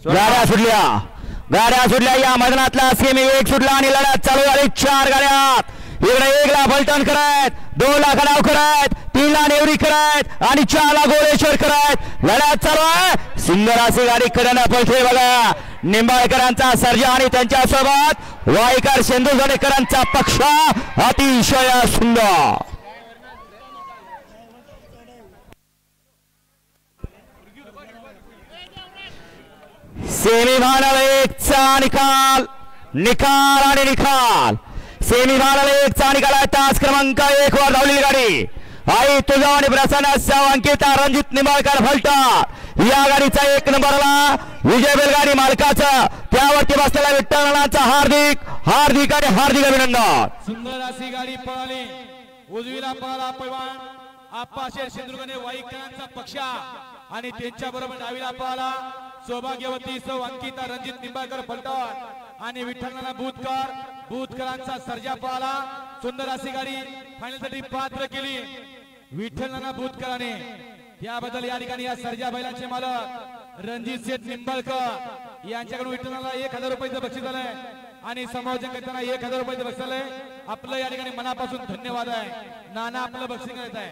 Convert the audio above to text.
गाड्या सुटल्या या मैदानातला सेमी एक सुटला आणि लढत चालू झाली 4 गाड्यात इकडे 1 ला फलटण करत 2 ला खडाव करत 3 ला नेवरी करत आणि 4 ला गोळेश्वर करत लढत चालू आहे सुंदर अशी गाडी कडन पळते बघा निंबाळकरांचा सर्जा आणि त्यांच्या सोबत वाईकर शेंदुरगडेकरांचा पक्ष अतिशय सुंदर सेमीफायनल 1 चा निकाल आणि निकाल सेमीफायनल 1 चा निकाल आहे तास क्रमांक 1 वर धावलेली गाडी आई तुझा आणि प्रसन्न अंकिता रणजित निंबाळकर फलटण या गाडीचा 1 नंबरला विजय बैलगाडी मालकाचा त्यावरती बसलेला विठ्ठलनाचा हार्दिक अभिनंदन सुंदर अशी गाडी पळाली उजवीला पळाला पैलवान आप्पाशेर शेंदुरगणे वाईकरांचा पक्ष आणि त्यांच्या बरोबर डावीला पळाला सौभाग्यवती सौ अंकिता रणजित निंबाळकर फलटण आणि विठ्ठलनाना बुधकरांचा सर्जा पळाला सुंदर अशी गाडी फायनल साठी पात्र केली विठ्ठलनाना बुधकरांनी याबद्दल या ठिकाणी या सर्जा बैलांचे मालक रणजित शेठ निंबाळकर यांच्याकडून विठ्ठलनाला 1000 रुपयाचं बक्षीस आलंय आणि समायोजन करताना 1000 रुपयाचं बक्षीस आलंय आपलं या ठिकाणी मनापासून धन्यवाद आहे नाना आपलं बक्षीस करत आहे।